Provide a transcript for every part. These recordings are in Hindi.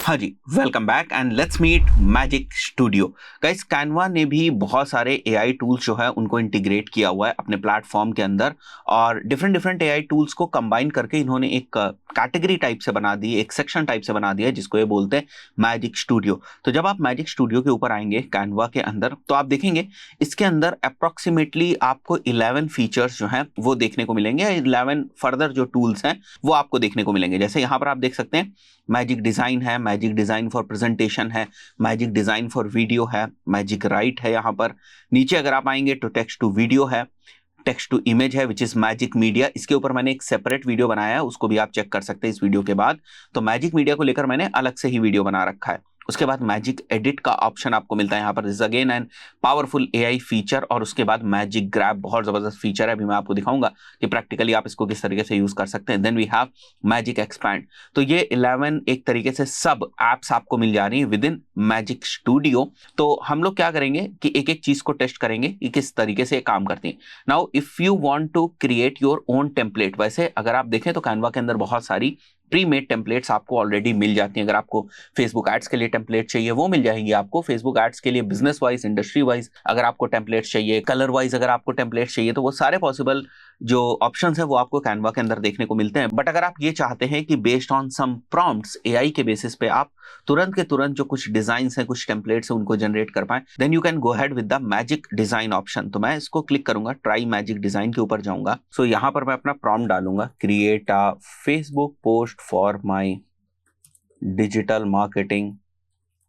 हाँ जी, welcome back and let's meet magic studio. Guys, Canva ने भी बहुत सारे एआई टूल्स जो है उनको इंटीग्रेट किया हुआ है अपने प्लेटफॉर्म के अंदर, और डिफरेंट डिफरेंट एआई टूल्स को कंबाइन करके इन्होंने एक कैटेगरी टाइप से बना दी, एक सेक्शन टाइप से बना दिया है जिसको ये बोलते हैं मैजिक स्टूडियो। तो जब आप मैजिक स्टूडियो के ऊपर आएंगे कैनवा के अंदर, तो आप देखेंगे इसके अंदर अप्रोक्सीमेटली आपको 11 फीचर्स जो हैं वो देखने को मिलेंगे। 11 फर्दर जो टूल्स हैं वो आपको देखने को मिलेंगे। जैसे यहाँ पर आप देख सकते हैं मैजिक डिजाइन है, मैजिक डिजाइन फॉर प्रेजेंटेशन है, मैजिक डिजाइन फॉर वीडियो है, मैजिक राइट है। यहाँ पर नीचे अगर आप आएंगे तो टेक्स्ट टू वीडियो है, टेक्स्ट टू इमेज है विच इज मैजिक मीडिया। इसके ऊपर मैंने एक सेपरेट वीडियो बनाया है, उसको भी आप चेक कर सकते हैं इस वीडियो के बाद। तो मैजिक मीडिया को लेकर मैंने अलग से ही वीडियो बना रखा है। उसके बाद मैजिक एडिट का ऑप्शन आपको मिलता है यहाँ पर, this again and powerful AI feature. और उसके बाद मैजिक ग्रैब, बहुत जबरदस्त फीचर है, अभी मैं आपको दिखाऊंगा कि प्रैक्टिकली आप इसको किस तरीके से यूज कर सकते हैं। Then we have magic expand. तो ये 11 एक तरीके से सब एप्स आपको मिल जा रही है विद इन मैजिक स्टूडियो। तो हम लोग क्या करेंगे कि एक एक चीज को टेस्ट करेंगे कि किस तरीके से काम करती है। Now if you want to create your own template, वैसे अगर आप देखें तो कैनवा के अंदर बहुत सारी प्री मेड टेम्पलेट्स आपको ऑलरेडी मिल जाती हैं। अगर आपको फेसबुक एड्स के लिए टेम्पलेट चाहिए वो मिल जाएंगी आपको, फेसबुक एड्स के लिए बिजनेस वाइज, इंडस्ट्री वाइज अगर आपको टेम्पलेट्स चाहिए, कलर वाइज अगर आपको टेम्पलेट्स चाहिए, तो वो सारे पॉसिबल जो ऑप्शंस है वो आपको कैनवा के अंदर देखने को मिलते हैं। बट अगर आप ये चाहते हैं कि based on some prompts AI के बेसिस पे आप तुरंत के तुरंत जो कुछ डिजाइन्स हैं, कुछ टेम्पलेट्स हैं, उनको जनरेट कर पाए, then you can go ahead with the magic design option. तो मैं इसको क्लिक करूंगा, ट्राई मैजिक डिजाइन के ऊपर जाऊंगा। सो यहाँ पर मैं अपना प्रॉम्प्ट डालूंगा, create a Facebook post for my digital marketing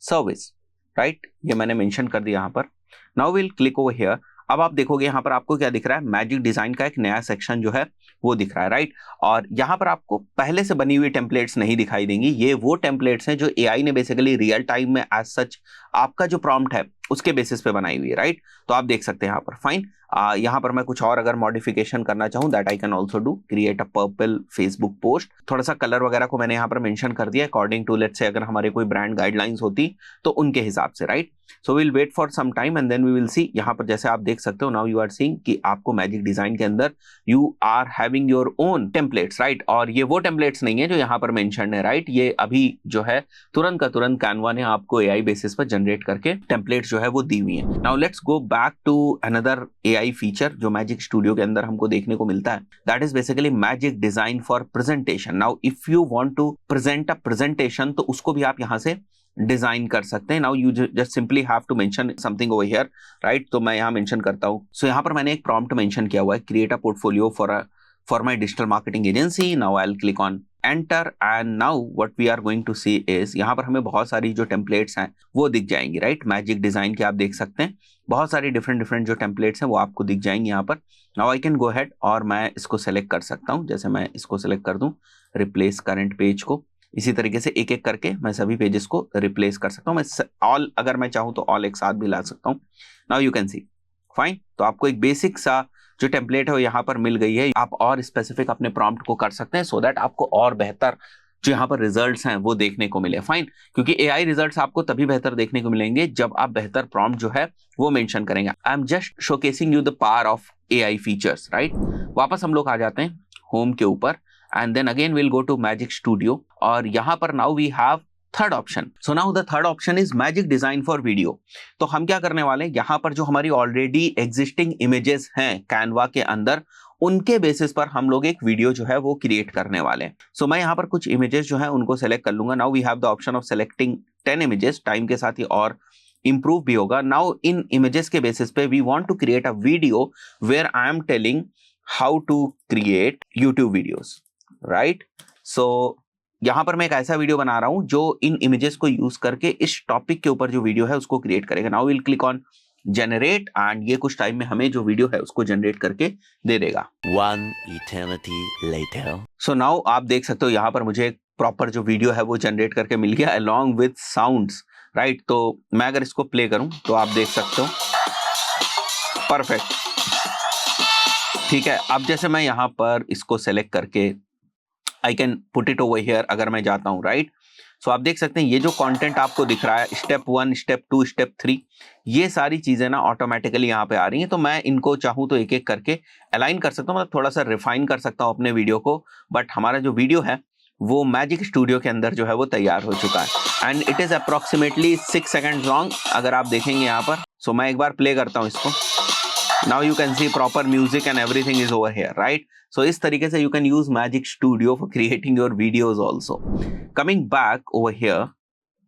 service, right. ये मैंने मेंशन कर दिया यहाँ पर। Now will click over here. अब आप देखोगे यहाँ पर आपको क्या दिख रहा है, मैजिक डिजाइन का एक नया सेक्शन जो है वो दिख रहा है, राइट। और यहाँ पर आपको पहले से बनी हुई टेम्पलेट्स नहीं दिखाई देंगी। ये वो टेम्पलेट्स हैं जो एआई ने बेसिकली रियल टाइम में एज सच आपका जो प्रॉम्प्ट है उसके बेसिस पे बनाई हुई है, राइट। तो आप देख सकते हैं यहाँ पर, फाइन। यहाँ पर मैं कुछ और अगर मॉडिफिकेशन करना चाहूँ, that I can also do, create a purple Facebook post. थोड़ा सा कलर वगैरह को मैंने यहाँ पर मेंशन कर दिया अकॉर्डिंग टू, लेट्स से अगर हमारे कोई ब्रांड गाइडलाइंस होती तो उनके हिसाब से, right. So will wait for some time and then we will see. यहाँ पर जैसे आप देख सकते हो, नाउ यू आर सीइंग कि आपको मैजिक डिजाइन के अंदर you are having your own templates, right. और ये वो टेम्पलेट्स नहीं है जो यहाँ पर मेंशन है, राइट। ये अभी जो है तुरंत का तुरंत कैनवा ने आपको एआई बेसिस पर जनरेट करके टेम्पलेट्स जो है वो दी हुई है। Now let's go back to another AI feature जो मैजिक स्टूडियो के अंदर हमको देखने को मिलता है, that is basically magic design for presentation. Now if you want to present a presentation, तो उसको भी आप यहाँ से डिजाइन कर सकते हैं। Now you just simply have to mention something over here, right. तो मैं यहाँ मेंशन करता हूँ। सो यहाँ पर मैंने एक प्रॉम्प्ट मेंशन किया हुआ है, create a portfolio for my digital marketing agency. Now I will click on enter and now what we are going to see is, यहाँ पर हमें बहुत सारी जो टेम्पलेट्स हैं वो दिख जाएंगी, राइट। मैजिक डिजाइन के आप देख सकते हैं बहुत सारी डिफरेंट डिफरेंट जो टेम्पलेट्स हैं वो आपको दिख जाएंगी यहाँ पर। Now I can go ahead और मैं इसको सेलेक्ट कर सकता हूँ। जैसे मैं इसको सेलेक्ट कर दूं, रिप्लेस करंट पेज को, इसी तरीके से एक एक करके मैं सभी पेजेस को रिप्लेस कर सकता हूँ। मैं ऑल, अगर मैं चाहूँ तो ऑल एक साथ भी ला सकता हूँ। Now you can C, fine. तो आपको एक बेसिक सा जो टेम्पलेट है वो यहाँ पर मिल गई है। आप और स्पेसिफिक अपने प्रॉम्प्ट को कर सकते हैं सो दैट आपको और बेहतर जो यहाँ पर रिजल्ट्स हैं वो देखने को मिले, फाइन। क्योंकि एआई रिजल्ट्स आपको तभी बेहतर देखने को मिलेंगे जब आप बेहतर प्रॉम्प्ट जो है वो मेंशन करेंगे। I am just showcasing you the power of AI features, right. वापस हम लोग आ जाते हैं होम के ऊपर and then again will go to magic studio. और यहाँ पर now we have third option. So now the third option is magic design for video. तो हम क्या करने वाले हैं, यहाँ पर जो हमारी ऑलरेडी एग्जिस्टिंग इमेजेस हैं कैनवा के अंदर, उनके बेसिस पर हम लोग एक वीडियो जो है वो क्रिएट करने वाले हैं। सो मैं यहाँ पर कुछ इमेजेस जो है उनको सेलेक्ट कर लूंगा। Now we have the option of selecting 10 images. Time के साथ ही और इंप्रूव भी होगा। नाउ इन इमेजेस के बेसिस पे we want to create a video where I am telling how to create YouTube videos, right. So यहां पर मैं एक ऐसा वीडियो बना रहा हूं जो इन इमेजेस को यूज करके इस टॉपिक के ऊपर जो वीडियो है उसको क्रिएट करेगा। Now will click on generate and ये कुछ टाइम में हमें जो वीडियो है उसको जनरेट करके दे देगा। One eternity later. So now आप देख सकते हो यहाँ पर मुझे एक प्रॉपर जो वीडियो है वो जनरेट करके मिल गया अलॉन्ग विद साउंड्स, राइट। तो मैं अगर इसको प्ले करूं तो आप देख सकते हो, परफेक्ट, ठीक है। अब जैसे मैं यहाँ पर इसको सेलेक्ट करके I can put it over here, अगर मैं जाता हूँ, राइट। सो आप देख सकते हैं ये जो कंटेंट आपको दिख रहा है, स्टेप 1, स्टेप 2, स्टेप 3, ये सारी चीजें ना ऑटोमेटिकली यहाँ पे आ रही हैं। तो मैं इनको चाहूँ तो एक एक करके अलाइन कर सकता हूँ, मतलब थोड़ा सा रिफाइन कर सकता हूँ अपने वीडियो को। बट हमारा जो वीडियो है वो मैजिक स्टूडियो के अंदर जो है वो तैयार हो चुका है and it is approximately 6 second long अगर आप देखेंगे यहाँ पर। सो मैं एक बार प्ले करता हूँ इसको। Now you can see proper music and everything is over here, right? So इस तरीके से you can use Magic Studio for creating your videos also. Coming back over here,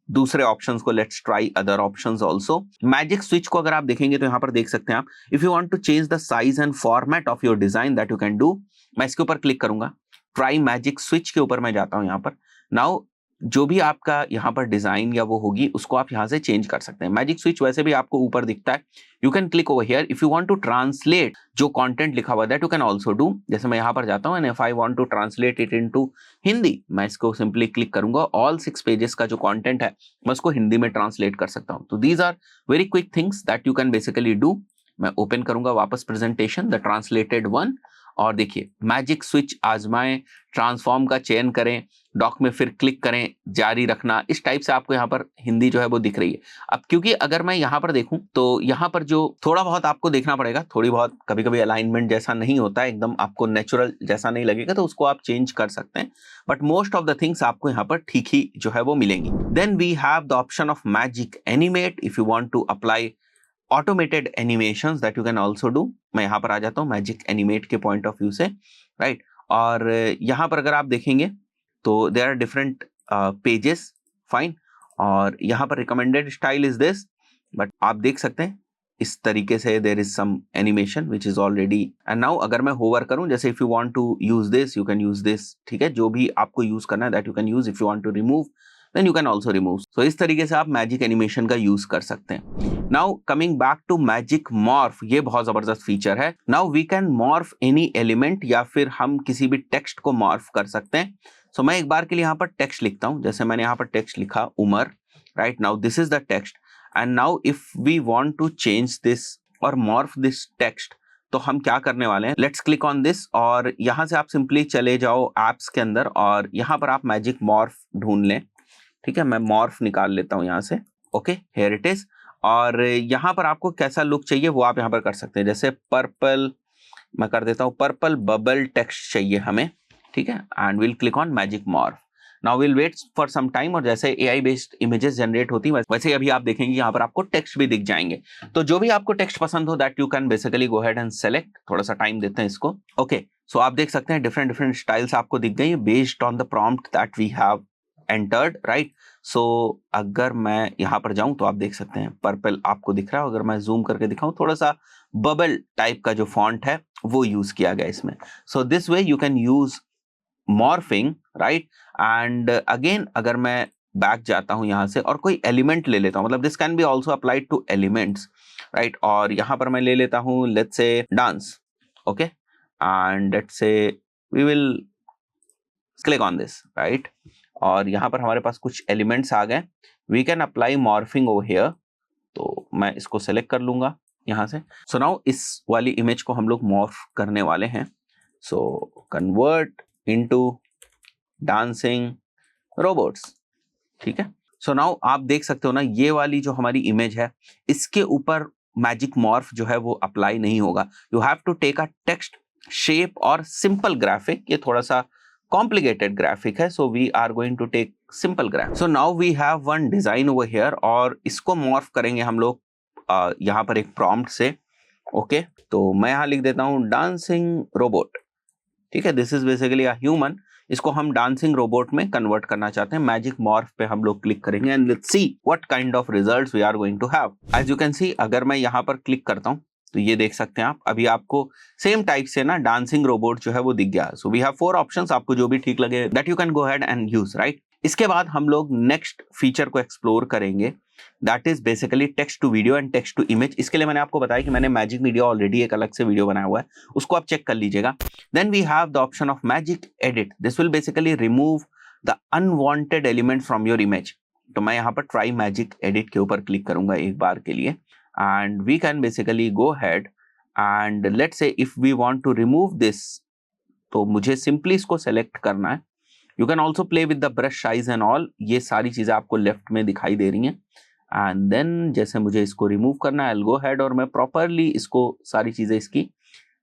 दूसरे ऑप्शंस को let's try other options also. Magic switch को अगर आप देखेंगे तो यहाँ पर देख सकते हैं आप, if you want to change the size and format of your design that you can do. मैं इसके ऊपर क्लिक करूंगा, ट्राई मैजिक स्विच के ऊपर मैं जाता हूँ यहाँ पर। नाउ जो भी आपका यहाँ पर डिजाइन या वो होगी उसको आप यहाँ से चेंज कर सकते हैं। मैजिक स्विच वैसे भी आपको ऊपर दिखता है, you can click over here. If you want to translate जो कंटेंट लिखा हुआ that you can also do. जैसे मैं यहाँ पर जाता हूँ and if I want to translate it into Hindi, मैं इसको सिंपली क्लिक करूंगा, ऑल 6 पेजेस का जो कंटेंट है मैं उसको हिंदी में ट्रांसलेट कर सकता हूँ। तो these are very quick things that you can basically do. मैं ओपन करूंगा वापस प्रेजेंटेशन, द ट्रांसलेटेड वन, और देखिए मैजिक स्विच आजमाएं, ट्रांसफॉर्म का चयन करें, डॉक में फिर क्लिक करें, जारी रखना, इस टाइप से आपको यहाँ पर हिंदी जो है वो दिख रही है। अब क्योंकि अगर मैं यहाँ पर देखूं तो यहाँ पर जो थोड़ा बहुत आपको देखना पड़ेगा, थोड़ी बहुत कभी कभी अलाइनमेंट जैसा नहीं होता है, एकदम आपको नेचुरल जैसा नहीं लगेगा, तो उसको आप चेंज कर सकते हैं, but most of the things आपको यहाँ पर ठीक ही जो है वो मिलेंगी। Then we have the option of magic animate. If you want to apply automated animations that you can also do. मैं यहाँ पर आ जाता हूँ मैजिक एनिमेट के पॉइंट ऑफ व्यू से, राइट। और यहाँ पर अगर आप देखेंगे तो there are different pages, fine, और यहाँ पर recommended style is this, but आप देख सकते हैं इस तरीके से there is some animation which is already. And now अगर मैं होवर करूं, जैसे if you want to use this you can use this, ठीक है, जो भी आपको यूज करना है that you can use. If you want to remove then you can also remove. So इस तरीके से आप मैजिक एनिमेशन का यूज कर सकते हैं। Now coming back to magic morph, ये बहुत जबरदस्त फीचर है। Now we can morph any element, या फिर हम किसी भी टेक्स्ट को मॉर्फ कर सकते हैं। सो मैं एक बार के लिए यहाँ पर टेक्स्ट लिखता हूँ, जैसे मैंने यहाँ पर टेक्स्ट लिखा Umar, right. Now this is the text and now if we want to change this और मॉर्फ दिस टेक्स्ट, तो हम क्या करने वाले हैं, लेट्स क्लिक ऑन दिस, और यहाँ से आप सिंपली चले जाओ एप्स के अंदर और यहाँ पर आप मैजिक मॉर्फ ढूंढ लें, ठीक है। मैं मॉर्फ निकाल लेता हूँ यहाँ से, ओके, हियर इट इज। और यहाँ पर आपको कैसा लुक चाहिए वो आप यहाँ पर कर सकते हैं, जैसे पर्पल, मैं कर देता हूँ पर्पल बबल टेक्स्ट चाहिए हमें, ठीक है, and will click on magic morph. Now will wait for some time, और जैसे एआई बेस्ड इमेजेस जनरेट होती है वैसे अभी आप देखेंगे यहाँ पर आपको टेक्स्ट भी दिख जाएंगे। तो जो भी आपको टेक्स्ट पसंद हो that you can basically go ahead and select. थोड़ा सा टाइम देते हैं इसको, ओके। सो आप देख सकते हैं डिफरेंट डिफरेंट स्टाइल्स आपको दिख गई based on the prompt that we have entered, right. So अगर मैं यहाँ पर जाऊं तो आप देख सकते हैं पर्पल आपको दिख रहा है। अगर मैं जूम करके दिखाऊं, थोड़ा सा बबल टाइप का जो फॉन्ट है वो यूज किया गया इसमें। So this way you can use morphing, right. And again अगर मैं बैक जाता हूं यहाँ से और कोई एलिमेंट ले लेता हूं, मतलब this can be also applied to elements, right. और यहाँ पर मैं ले लेता हूं let's say dance, okay, and let's say we will click on this, right. और यहाँ पर हमारे पास कुछ एलिमेंट्स आ गए, we can apply morphing over here. तो मैं इसको सेलेक्ट कर लूंगा यहाँ से। सो नाउ इस वाली इमेज को हम लोग मॉर्फ करने वाले हैं। So convert into dancing robots, ठीक है। सो नाउ आप देख सकते हो ना, ये वाली जो हमारी इमेज है इसके ऊपर मैजिक मॉर्फ जो है वो अप्लाई नहीं होगा। You have to take a text shape और सिंपल ग्राफिक। ये थोड़ा सा कॉम्प्लिकेटेड ग्राफिक है, so we are going to take simple graphic. So now we have one design over here, और इसको मॉर्फ करेंगे हम लोग यहाँ पर एक प्रॉम्प्ट से, ओके। तो मैं यहाँ लिख देता हूँ डांसिंग रोबोट, ठीक है। This is basically a human, इसको हम डांसिंग रोबोट में कन्वर्ट करना चाहते हैं। मैजिक मॉर्फ पे हम लोग क्लिक करेंगे and let's see what kind of results we are going to have. As you can see, अगर मैं यहाँ पर क्लिक करता हूँ तो ये देख सकते हैं आप, अभी आपको सेम टाइप से ना डांसिंग रोबोट जो है वो दिख गया। सो वी हैव 4 ऑप्शंस, आपको जो भी ठीक लगे that you can go ahead and use, right. इसके बाद हम लोग नेक्स्ट फीचर को एक्सप्लोर करेंगे, that is basically text to video and text to image. इसके लिए मैंने आपको बताया कि मैंने मैजिक मीडिया ऑलरेडी एक अलग से वीडियो बनाया हुआ है, उसको आप चेक कर लीजिएगा। Then we have the option of magic edit. This will basically remove the unwanted element from your image. तो मैं यहाँ पर ट्राई मैजिक एडिट के ऊपर क्लिक करूंगा एक बार के लिए, and we can basically go ahead and let's say if we want to remove this, तो मुझे सिंपली इसको सेलेक्ट करना है। You can also play with the brush size and all, ये सारी चीजें आपको लेफ्ट में दिखाई दे रही हैं। एंड देन जैसे मुझे इसको रिमूव करना है, आई विल गो अहेड और मैं प्रॉपरली इसको सारी चीजें इसकी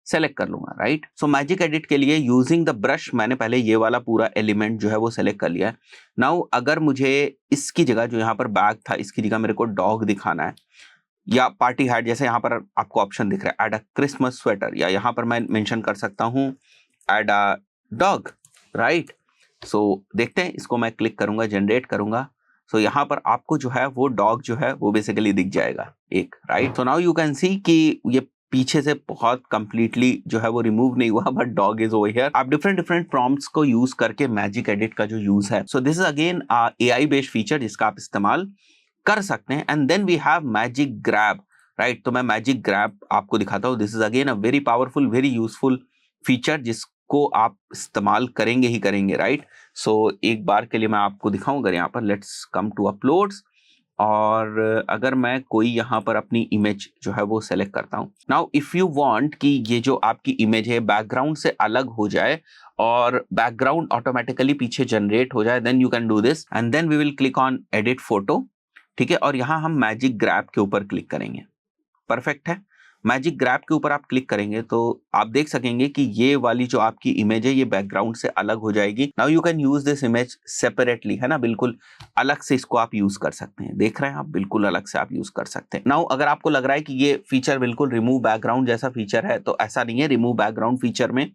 सेलेक्ट कर लूंगा, राइट। सो मैजिक एडिट के लिए यूजिंग द ब्रश मैंने पहले ये वाला पूरा एलिमेंट जो है वो सेलेक्ट कर लिया है। नाउ अगर मुझे इसकी जगह जो यहाँ पर बैग था इसकी जगह मेरे को डॉग दिखाना है या पार्टी हैट, जैसे यहाँ पर आपको ऑप्शन दिख रहा है एड अ क्रिसमस स्वेटर, या यहाँ पर मैं मेंशन कर सकता हूँ एड अ डॉग, राइट। सो देखते हैं, इसको मैं क्लिक करूंगा, जनरेट करूंगा। सो यहाँ पर आपको जो है वो डॉग जो है वो बेसिकली दिख जाएगा एक, right. So now you can सी कि ये पीछे से बहुत कंप्लीटली जो है वो रिमूव नहीं हुआ, but dog is over here. आप डिफरेंट डिफरेंट प्रॉम्प्ट्स को यूज करके मैजिक एडिट का जो यूज है, so this is again AI based feature जिसका आप इस्तेमाल कर सकते हैं। And then we have magic grab, right. तो मैं मैजिक ग्रैब आपको दिखाता हूँ। This is again a very powerful, very useful feature जिसको आप इस्तेमाल करेंगे ही करेंगे, राइट। सो एक बार के लिए मैं आपको दिखाऊं, अगर यहाँ पर लेट्स कम टू अपलोड्स, और अगर मैं कोई यहाँ पर अपनी इमेज जो है वो सेलेक्ट करता हूँ। नाउ इफ यू वांट कि ये जो आपकी इमेज है बैकग्राउंड से अलग हो जाए और बैकग्राउंड ऑटोमेटिकली पीछे जनरेट हो जाए, then you can do this and then we will click on edit photo, ठीक है। और यहाँ हम मैजिक ग्रैब के ऊपर क्लिक करेंगे, परफेक्ट है। मैजिक ग्रैब के ऊपर आप क्लिक करेंगे तो आप देख सकेंगे कि ये वाली जो आपकी इमेज है ये बैकग्राउंड से अलग हो जाएगी। Now you can use this image separately, है ना, बिल्कुल अलग से इसको आप यूज कर सकते हैं। देख रहे हैं आप, बिल्कुल अलग से आप यूज कर सकते हैं। नाउ अगर आपको लग रहा है कि ये फीचर बिल्कुल रिमूव बैकग्राउंड जैसा फीचर है, तो ऐसा नहीं है। रिमूव बैकग्राउंड फीचर में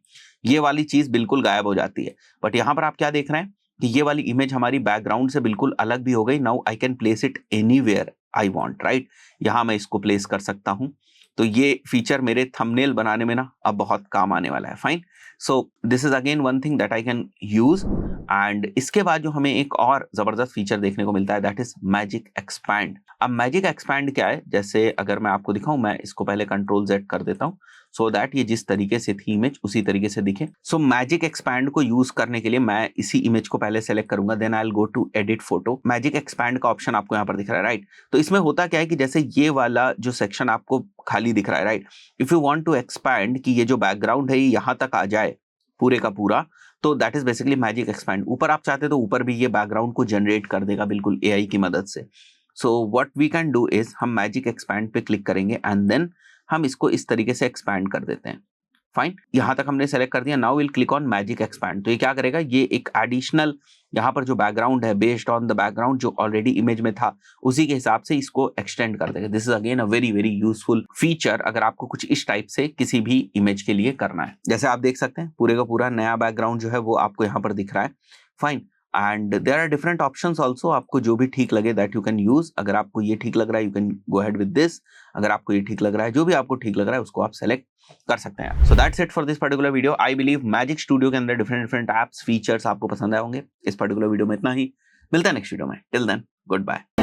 ये वाली चीज बिल्कुल गायब हो जाती है, बट यहाँ पर आप क्या देख रहे हैं कि ये वाली इमेज हमारी बैकग्राउंड से बिल्कुल अलग भी हो गई। Now I can place it anywhere I want, right. यहाँ मैं इसको प्लेस कर सकता हूँ। तो ये फीचर मेरे थंबनेल बनाने में ना अब बहुत काम आने वाला है, fine. So this is again one thing that I can use. And इसके बाद जो हमें एक और जबरदस्त फीचर देखने को मिलता है दैट इज मैजिक एक्सपैंड। अब मैजिक एक्सपैंड क्या है, जैसे अगर मैं आपको दिखाऊं, मैं इसको पहले कंट्रोल Z कर देता हूं सो दैट ये जिस तरीके से थी इमेज उसी तरीके से दिखे। सो मैजिक एक्सपैंड को यूज करने के लिए मैं इसी इमेज को पहले सेलेक्ट करूंगा, then I will go to edit photo. Magic expand का ऑप्शन आपको यहाँ पर दिख रहा है, राइट। तो इसमें होता क्या है कि जैसे ये वाला जो सेक्शन आपको खाली दिख रहा है, right, if you want to expand कि ये जो बैकग्राउंड है ये यहां तक आ जाए पूरे का पूरा, तो that is basically magic expand. ऊपर आप चाहते तो ऊपर भी ये बैकग्राउंड को जनरेट कर देगा बिल्कुल एआई की मदद से। So what we can do is हम मैजिक एक्सपैंड पे क्लिक करेंगे एंड देन हम इसको इस तरीके से एक्सपैंड कर देते हैं, फाइन। यहां तक हमने सेलेक्ट कर दिया। Now will click on magic expand. तो ये क्या करेगा, ये एक एडिशनल यहाँ पर जो बैकग्राउंड है बेस्ड ऑन द बैकग्राउंड जो ऑलरेडी इमेज में था उसी के हिसाब से इसको एक्सटेंड कर देगा। This is again a very very useful feature अगर आपको कुछ इस टाइप से किसी भी इमेज के लिए करना है। जैसे आप देख सकते हैं पूरे का पूरा नया बैकग्राउंड जो है वो आपको यहाँ पर दिख रहा है, fine. And there are different options also, आपको जो भी ठीक लगे दैट यू कैन यूज। अगर आपको ये ठीक लग रहा है you can go ahead with this, अगर आपको ये ठीक लग रहा है, जो भी आपको ठीक लग रहा है उसको आप सेलेक्ट कर सकते हैं। So that's it for this particular video. I believe magic studio के अंदर डिफरेंट डिफरेंट एप्स फीचर्स आपको पसंद आए होंगे। इस पर्टिकुलर वीडियो में इतना ही, मिलता है नेक्स्ट वीडियो में। Till then good bye.